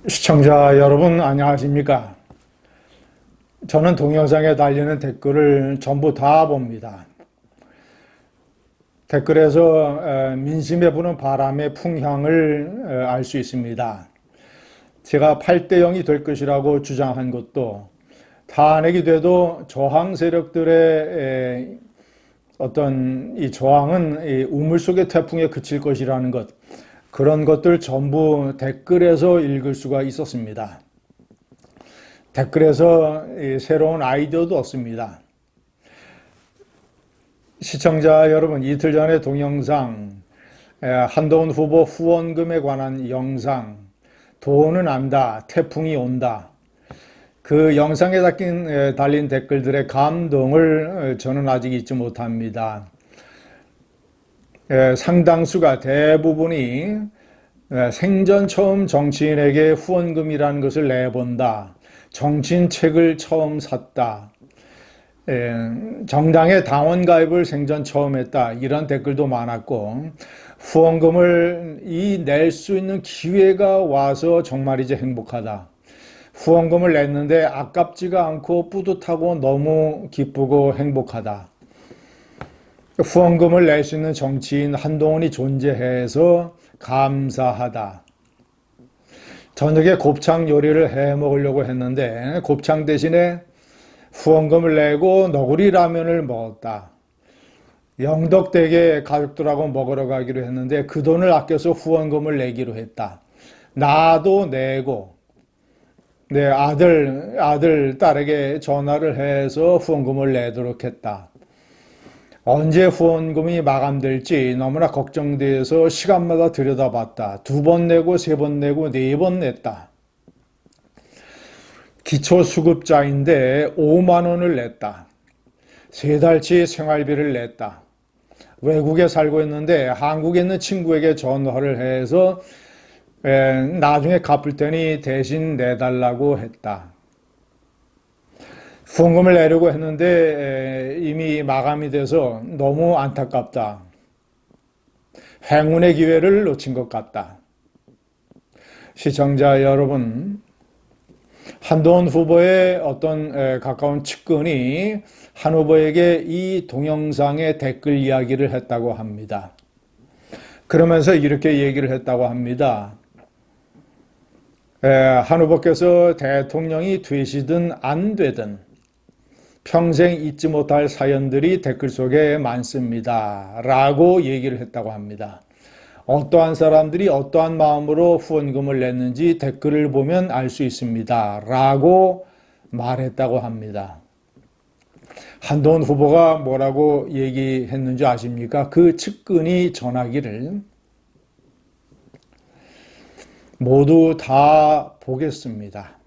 시청자 여러분 안녕하십니까? 저는 동영상에 달리는 댓글을 전부 다 봅니다. 댓글에서 민심에 부는 바람의 풍향을 알 수 있습니다. 제가 8대 0이 될 것이라고 주장한 것도 탄핵이 돼도 저항 세력들의 어떤 이 저항은 이 우물 속의 태풍에 그칠 것이라는 것, 그런 것들 전부 댓글에서 읽을 수가 있었습니다. 댓글에서 새로운 아이디어도 얻습니다. 시청자 여러분, 이틀 전에 동영상, 한동훈 후보 후원금에 관한 영상, 돈은 안다, 태풍이 온다. 그 영상에 달린 댓글들의 감동을 저는 아직 잊지 못합니다. 상당수가 대부분이 생전 처음 정치인에게 후원금이라는 것을 내본다. 정치인 책을 처음 샀다. 정당의 당원 가입을 생전 처음 했다. 이런 댓글도 많았고, 후원금을 낼 수 있는 기회가 와서 정말 이제 행복하다. 후원금을 냈는데 아깝지가 않고 뿌듯하고 너무 기쁘고 행복하다. 후원금을 낼 수 있는 정치인 한동훈이 존재해서 감사하다. 저녁에 곱창 요리를 해 먹으려고 했는데 곱창 대신에 후원금을 내고 너구리 라면을 먹었다. 영덕대게 가족들하고 먹으러 가기로 했는데 그 돈을 아껴서 후원금을 내기로 했다. 나도 내고 내 아들, 딸에게 전화를 해서 후원금을 내도록 했다. 언제 후원금이 마감될지 너무나 걱정돼서 시간마다 들여다봤다. 2번 내고 3번 내고 4번 냈다. 기초수급자인데 5만 원을 냈다. 3달치 생활비를 냈다. 외국에 살고 있는데 한국에 있는 친구에게 전화를 해서 나중에 갚을 테니 대신 내달라고 했다. 후원금을 내려고 했는데 이미 마감이 돼서 너무 안타깝다. 행운의 기회를 놓친 것 같다. 시청자 여러분, 한동훈 후보의 어떤 가까운 측근이 한 후보에게 이 동영상의 댓글 이야기를 했다고 합니다. 그러면서 이렇게 얘기를 했다고 합니다. 한 후보께서 대통령이 되시든 안 되든 평생 잊지 못할 사연들이 댓글 속에 많습니다. 라고 얘기를 했다고 합니다. 어떠한 사람들이 어떠한 마음으로 후원금을 냈는지 댓글을 보면 알 수 있습니다. 라고 말했다고 합니다. 한동훈 후보가 뭐라고 얘기했는지 아십니까? 그 측근이 전하기를 모두 다 보겠습니다.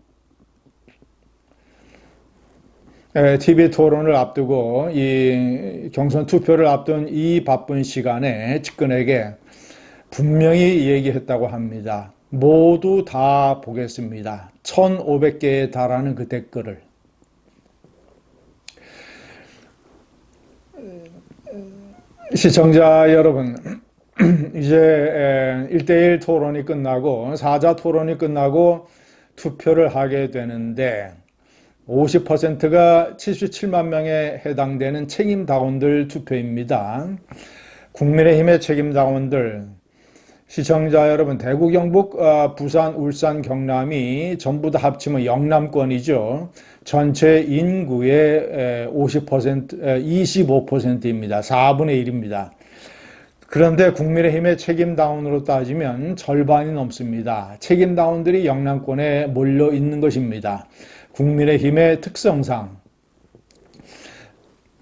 TV 토론을 앞두고 이 경선 투표를 앞둔 이 바쁜 시간에 측근에게 분명히 얘기했다고 합니다. 모두 다 보겠습니다. 1,500개에 달하는 그 댓글을. 시청자 여러분, 이제 1대1 토론이 끝나고 4자 토론이 끝나고 투표를 하게 되는데 50%가 77만 명에 해당되는 책임당원들 투표입니다. 국민의힘의 책임당원들, 시청자 여러분, 대구, 경북, 부산, 울산, 경남이 전부 다 합치면 영남권이죠. 전체 인구의 50%, 25%입니다. 4분의 1입니다. 그런데 국민의힘의 책임당원으로 따지면 절반이 넘습니다. 책임당원들이 영남권에 몰려 있는 것입니다. 국민의힘의 특성상.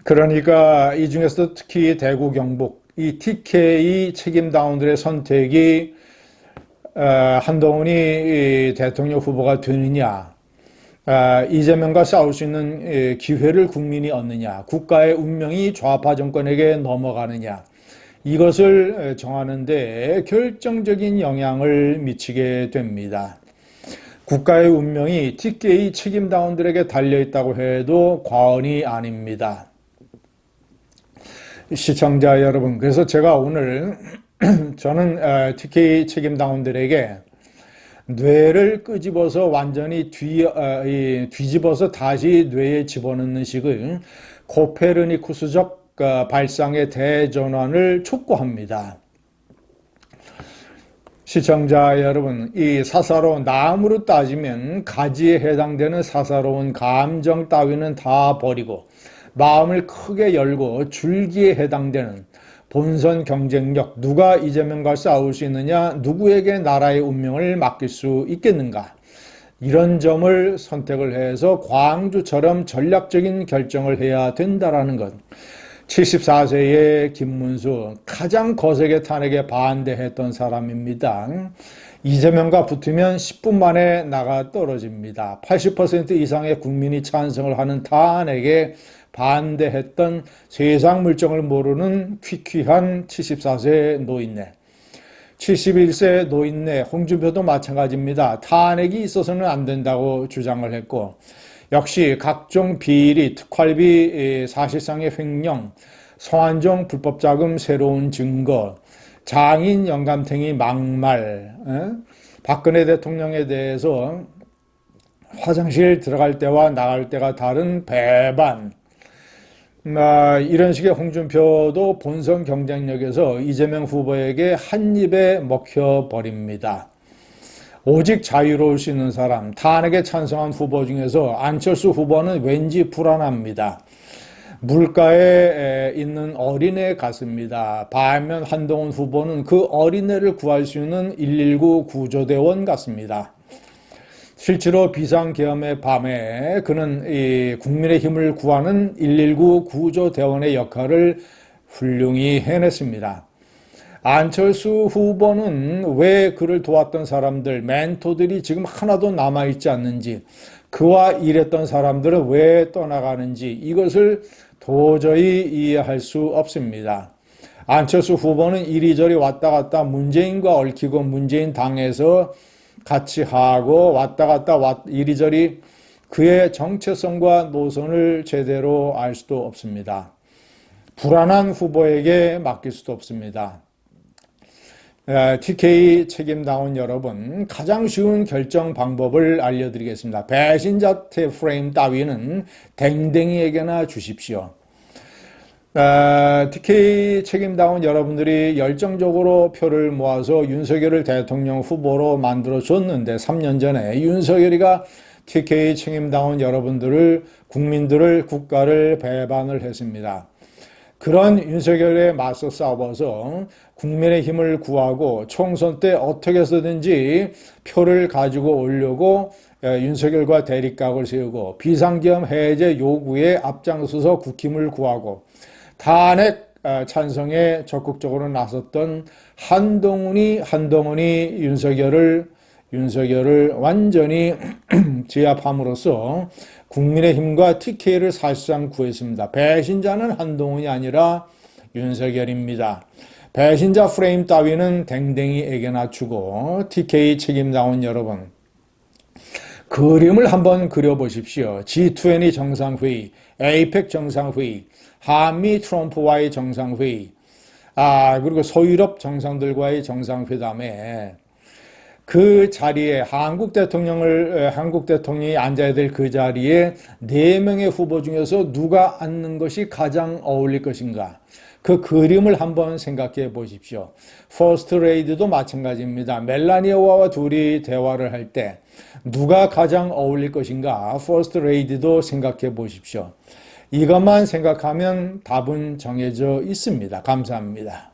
그러니까 이 중에서도 특히 대구, 경북, 이 TK 책임당원들의 선택이 한동훈이 대통령 후보가 되느냐, 이재명과 싸울 수 있는 기회를 국민이 얻느냐, 국가의 운명이 좌파 정권에게 넘어가느냐, 이것을 정하는 데 결정적인 영향을 미치게 됩니다. 국가의 운명이 TK 책임당원들에게 달려있다고 해도 과언이 아닙니다. 시청자 여러분, 그래서 제가 오늘 저는 TK 책임당원들에게 뇌를 끄집어서 완전히 뒤집어서 다시 뇌에 집어넣는 식을 코페르니쿠스적 발상의 대전환을 촉구합니다. 시청자 여러분, 이 사사로운 나무로 따지면 가지에 해당되는 사사로운 감정 따위는 다 버리고 마음을 크게 열고 줄기에 해당되는 본선 경쟁력, 누가 이재명과 싸울 수 있느냐, 누구에게 나라의 운명을 맡길 수 있겠는가, 이런 점을 선택을 해서 광주처럼 전략적인 결정을 해야 된다라는 것. 74세의 김문수, 가장 거세게 탄핵에 반대했던 사람입니다. 이재명과 붙으면 10분 만에 나가 떨어집니다. 80% 이상의 국민이 찬성을 하는 탄핵에 반대했던 세상 물정을 모르는 퀴퀴한 74세 노인네. 71세 노인네 홍준표도 마찬가지입니다. 탄핵이 있어서는 안 된다고 주장을 했고, 역시 각종 비리, 특활비, 사실상의 횡령, 성완종 불법자금 새로운 증거, 장인 영감탱이 막말, 박근혜 대통령에 대해서 화장실 들어갈 때와 나갈 때가 다른 배반, 이런 식의 홍준표도 본선 경쟁력에서 이재명 후보에게 한 입에 먹혀버립니다. 오직 자유로울 수 있는 사람, 탄핵에 찬성한 후보 중에서 안철수 후보는 왠지 불안합니다. 물가에 있는 어린애 같습니다. 반면 한동훈 후보는 그 어린애를 구할 수 있는 119 구조대원 같습니다. 실제로 비상계엄의 밤에 그는 이 국민의 힘을 구하는 119 구조대원의 역할을 훌륭히 해냈습니다. 안철수 후보는 왜 그를 도왔던 사람들, 멘토들이 지금 하나도 남아있지 않는지, 그와 일했던 사람들은 왜 떠나가는지, 이것을 도저히 이해할 수 없습니다. 안철수 후보는 이리저리 왔다 갔다 문재인과 얽히고 문재인 당에서 같이 하고 왔다 갔다 이리저리 그의 정체성과 노선을 제대로 알 수도 없습니다. 불안한 후보에게 맡길 수도 없습니다. TK 책임다운 여러분, 가장 쉬운 결정 방법을 알려드리겠습니다. 배신자 프레임 따위는 댕댕이에게나 주십시오. TK 책임다운 여러분들이 열정적으로 표를 모아서 윤석열을 대통령 후보로 만들어줬는데 3년 전에 윤석열이가 TK 책임다운 여러분들을, 국민들을, 국가를 배반을 했습니다. 그런 윤석열에 맞서 싸워서 국민의 힘을 구하고 총선 때 어떻게 해서든지 표를 가지고 오려고 윤석열과 대립각을 세우고 비상계엄 해제 요구에 앞장서서 국힘을 구하고 탄핵 찬성에 적극적으로 나섰던 한동훈이 윤석열을 완전히 제압함으로써 국민의힘과 TK를 사실상 구했습니다. 배신자는 한동훈이 아니라 윤석열입니다. 배신자 프레임 따위는 댕댕이에게나 주고, TK 책임다운 여러분, 그림을 한번 그려보십시오. G20 정상회의, APEC 정상회의, 한미 트럼프와의 정상회의, 그리고 소유럽 정상들과의 정상회담에 그 자리에 한국 대통령이 앉아야 될 그 자리에 4명의 후보 중에서 누가 앉는 것이 가장 어울릴 것인가? 그 그림을 한번 생각해 보십시오. 퍼스트 레이디도 마찬가지입니다. 멜라니아와 둘이 대화를 할 때 누가 가장 어울릴 것인가? 퍼스트 레이디도 생각해 보십시오. 이것만 생각하면 답은 정해져 있습니다. 감사합니다.